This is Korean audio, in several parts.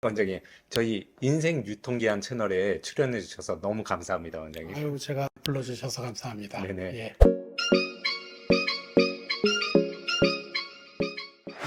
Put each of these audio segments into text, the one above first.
원장님, 저희 인생 유통기한 채널에 출연해 주셔서 너무 감사합니다, 원장님. 아유, 제가 불러주셔서 감사합니다. 네네. 예.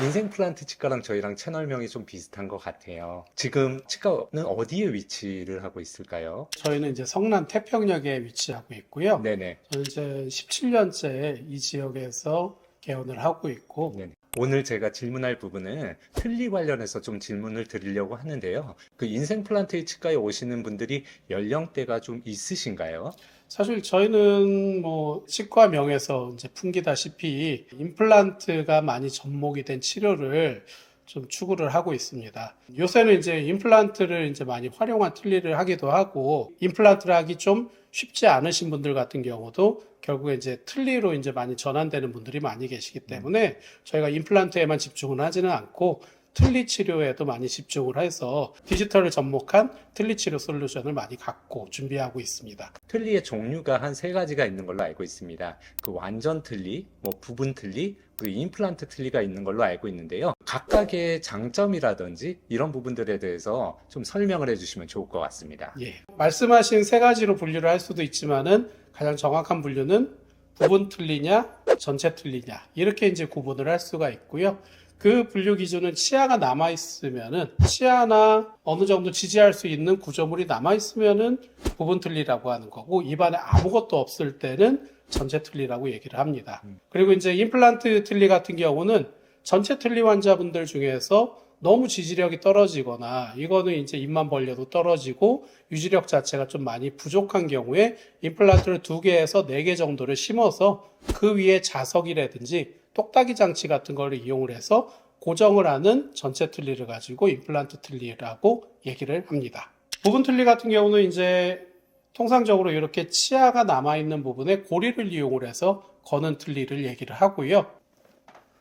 인생 플란트 치과랑 저희랑 채널명이 좀 비슷한 것 같아요. 지금 치과는 어디에 위치를 하고 있을까요? 저희는 이제 성남 태평역에 위치하고 있고요. 네네. 저는 이제 17년째 이 지역에서 개원을 하고 있고, 네네. 오늘 제가 질문할 부분은 틀니 관련해서 좀 질문을 드리려고 하는데요. 그 인생 플란트 치과에 오시는 분들이 연령대가 좀 있으신가요? 사실 저희는 뭐 치과 명에서 이제 풍기다시피 임플란트가 많이 접목이 된 치료를 좀 추구를 하고 있습니다. 요새는 이제 임플란트를 이제 많이 활용한 틀니를 하기도 하고, 임플란트를 하기 좀 쉽지 않으신 분들 같은 경우도 결국에 이제 틀니로 이제 많이 전환되는 분들이 많이 계시기 때문에 저희가 임플란트에만 집중을 하지는 않고 틀니 치료에도 많이 집중을 해서 디지털을 접목한 틀니 치료 솔루션을 많이 갖고 준비하고 있습니다. 틀니의 종류가 한 세 가지가 있는 걸로 알고 있습니다. 그 완전 틀니, 뭐 부분 틀니, 그리고 임플란트 틀니가 있는 걸로 알고 있는데요. 각각의 장점이라든지 이런 부분들에 대해서 좀 설명을 해주시면 좋을 것 같습니다. 예. 말씀하신 세 가지로 분류를 할 수도 있지만은 가장 정확한 분류는 부분 틀니냐, 전체 틀니냐 이렇게 이제 구분을 할 수가 있고요. 그 분류 기준은 치아가 남아있으면은 치아나 어느 정도 지지할 수 있는 구조물이 남아있으면은 부분 틀니라고 하는 거고, 입안에 아무것도 없을 때는 전체 틀니라고 얘기를 합니다. 그리고 이제 임플란트 틀니 같은 경우는 전체 틀니 환자분들 중에서 너무 지지력이 떨어지거나 이거는 이제 입만 벌려도 떨어지고 유지력 자체가 좀 많이 부족한 경우에 임플란트를 2개에서 4개 정도를 심어서 그 위에 자석이라든지 똑딱이 장치 같은 걸 이용을 해서 고정을 하는 전체 틀니를 가지고 임플란트 틀니라고 얘기를 합니다. 부분 틀니 같은 경우는 이제 통상적으로 이렇게 치아가 남아있는 부분에 고리를 이용을 해서 거는 틀니를 얘기를 하고요.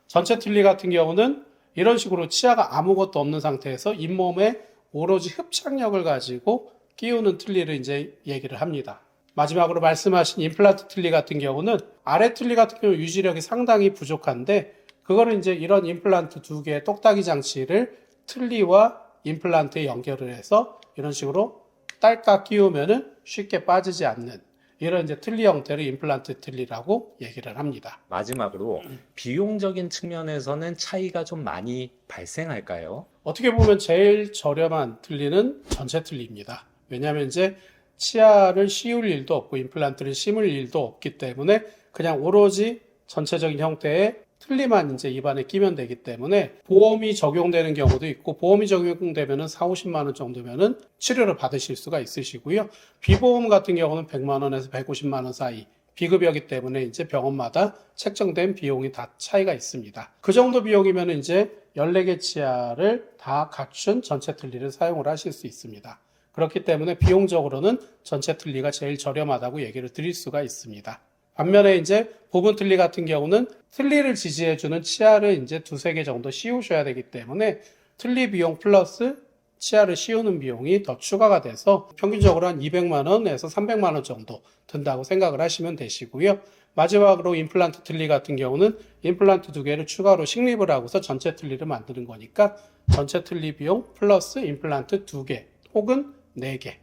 전체 틀니 같은 경우는 이런 식으로 치아가 아무것도 없는 상태에서 잇몸에 오로지 흡착력을 가지고 끼우는 틀니를 이제 얘기를 합니다. 마지막으로 말씀하신 임플란트 틀니 같은 경우는 아래 틀니 같은 경우 유지력이 상당히 부족한데, 그거는 이제 이런 임플란트 2개의 똑딱이 장치를 틀니와 임플란트에 연결을 해서 이런 식으로 딸깍 끼우면은 쉽게 빠지지 않는 이런 이제 틀니 형태를 임플란트 틀니라고 얘기를 합니다. 마지막으로 비용적인 측면에서는 차이가 좀 많이 발생할까요? 어떻게 보면 제일 저렴한 틀니는 전체 틀니입니다. 왜냐하면 이제 치아를 씌울 일도 없고 임플란트를 심을 일도 없기 때문에 그냥 오로지 전체적인 형태의 틀니만 이제 입안에 끼면 되기 때문에 보험이 적용되는 경우도 있고, 보험이 적용되면은 4, 50만 원 정도면은 치료를 받으실 수가 있으시고요. 비보험 같은 경우는 100만 원에서 150만 원 사이 비급여기 때문에 이제 병원마다 책정된 비용이 다 차이가 있습니다. 그 정도 비용이면 이제 14개 치아를 다 갖춘 전체 틀니를 사용을 하실 수 있습니다. 그렇기 때문에 비용적으로는 전체 틀니가 제일 저렴하다고 얘기를 드릴 수가 있습니다. 반면에 이제 부분 틀니 같은 경우는 틀니를 지지해주는 치아를 이제 2, 3개 정도 씌우셔야 되기 때문에 틀니 비용 플러스 치아를 씌우는 비용이 더 추가가 돼서 평균적으로 한 200만 원에서 300만 원 정도 든다고 생각을 하시면 되시고요. 마지막으로 임플란트 틀니 같은 경우는 임플란트 2개를 추가로 식립을 하고서 전체 틀니를 만드는 거니까 전체 틀니 비용 플러스 임플란트 2개 혹은 4개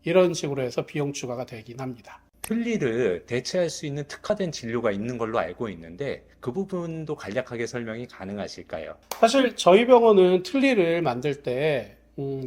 이런 식으로 해서 비용 추가가 되긴 합니다. 틀니를 대체할 수 있는 특화된 진료가 있는 걸로 알고 있는데 그 부분도 간략하게 설명이 가능하실까요? 사실 저희 병원은 틀니를 만들 때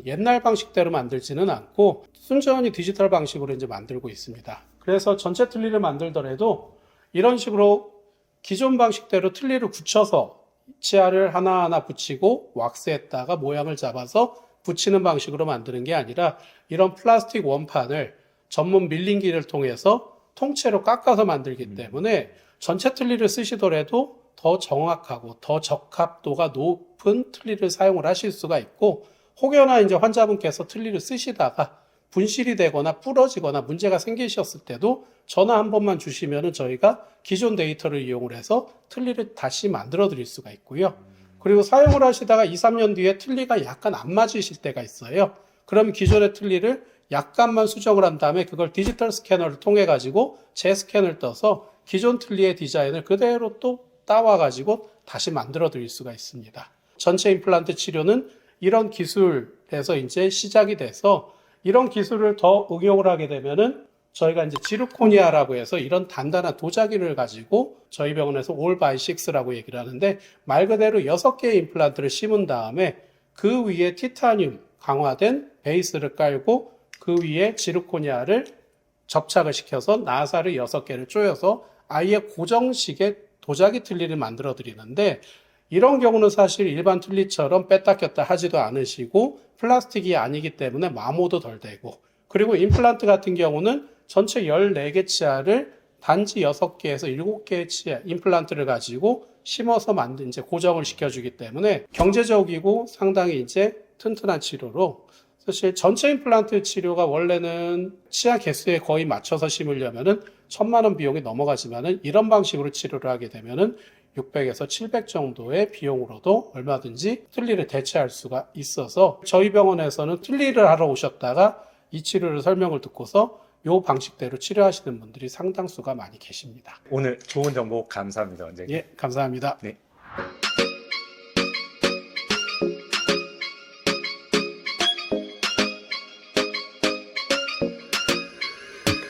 옛날 방식대로 만들지는 않고 순전히 디지털 방식으로 이제 만들고 있습니다. 그래서 전체 틀니를 만들더라도 이런 식으로 기존 방식대로 틀니를 굳혀서 치아를 하나하나 붙이고 왁스했다가 모양을 잡아서 붙이는 방식으로 만드는 게 아니라 이런 플라스틱 원판을 전문 밀링기를 통해서 통째로 깎아서 만들기 때문에 전체 틀니를 쓰시더라도 더 정확하고 더 적합도가 높은 틀니를 사용을 하실 수가 있고, 혹여나 이제 환자분께서 틀니를 쓰시다가 분실이 되거나 부러지거나 문제가 생기셨을 때도 전화 한 번만 주시면은 저희가 기존 데이터를 이용을 해서 틀니를 다시 만들어 드릴 수가 있고요. 그리고 사용을 하시다가 2, 3년 뒤에 틀니가 약간 안 맞으실 때가 있어요. 그럼 기존의 틀니를 약간만 수정을 한 다음에 그걸 디지털 스캐너를 통해 가지고 재스캔을 떠서 기존 틀니의 디자인을 그대로 또 따와 가지고 다시 만들어 드릴 수가 있습니다. 전체 임플란트 치료는 이런 기술에서 이제 시작이 돼서 이런 기술을 더 응용을 하게 되면은 저희가 이제 지르코니아라고 해서 이런 단단한 도자기를 가지고 저희 병원에서 올 바이 6라고 얘기를 하는데 말 그대로 6개의 임플란트를 심은 다음에 그 위에 티타늄 강화된 베이스를 깔고 그 위에 지르코니아를 접착을 시켜서 나사를 6개를 조여서 아예 고정식의 도자기 틀니를 만들어 드리는데 이런 경우는 사실 일반 틀니처럼 뺐다 꼈다 하지도 않으시고 플라스틱이 아니기 때문에 마모도 덜 되고 그리고 임플란트 같은 경우는 전체 14개 치아를 단지 6개에서 7개의 치아 임플란트를 가지고 심어서 만든 이제 고정을 시켜주기 때문에 경제적이고 상당히 이제 튼튼한 치료로 사실 전체 임플란트 치료가 원래는 치아 개수에 거의 맞춰서 심으려면은 1,000만 원 비용이 넘어가지만은 이런 방식으로 치료를 하게 되면은 600에서 700 정도의 비용으로도 얼마든지 틀니를 대체할 수가 있어서 저희 병원에서는 틀니를 하러 오셨다가 이 치료를 설명을 듣고서 이 방식대로 치료하시는 분들이 상당수가 많이 계십니다. 오늘 좋은 정보 감사합니다, 원장님. 예, 감사합니다. 네.